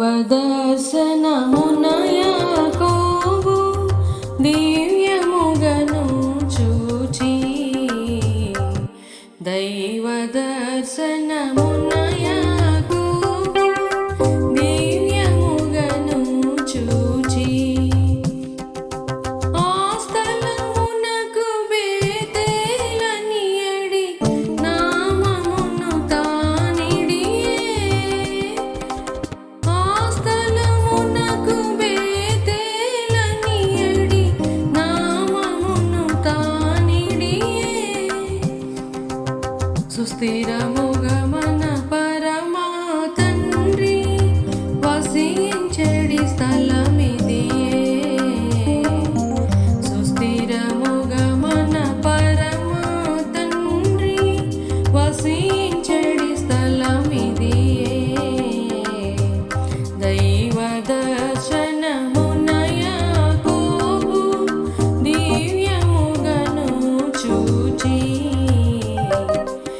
దైవదర్శనమున యాకోబు దివ్యముగను చూచి దైవదర్శనమున యాకోబు దివ్యముగను చూచి ఆ స్థలమునకు బేతేలనియడి నామమును తానిడియే ఆ స్థలమునకు బేతేలనియడి నామమును తానిడియే సుస్థిరముగమన పరమా తండ్రి వసించెడి స్థల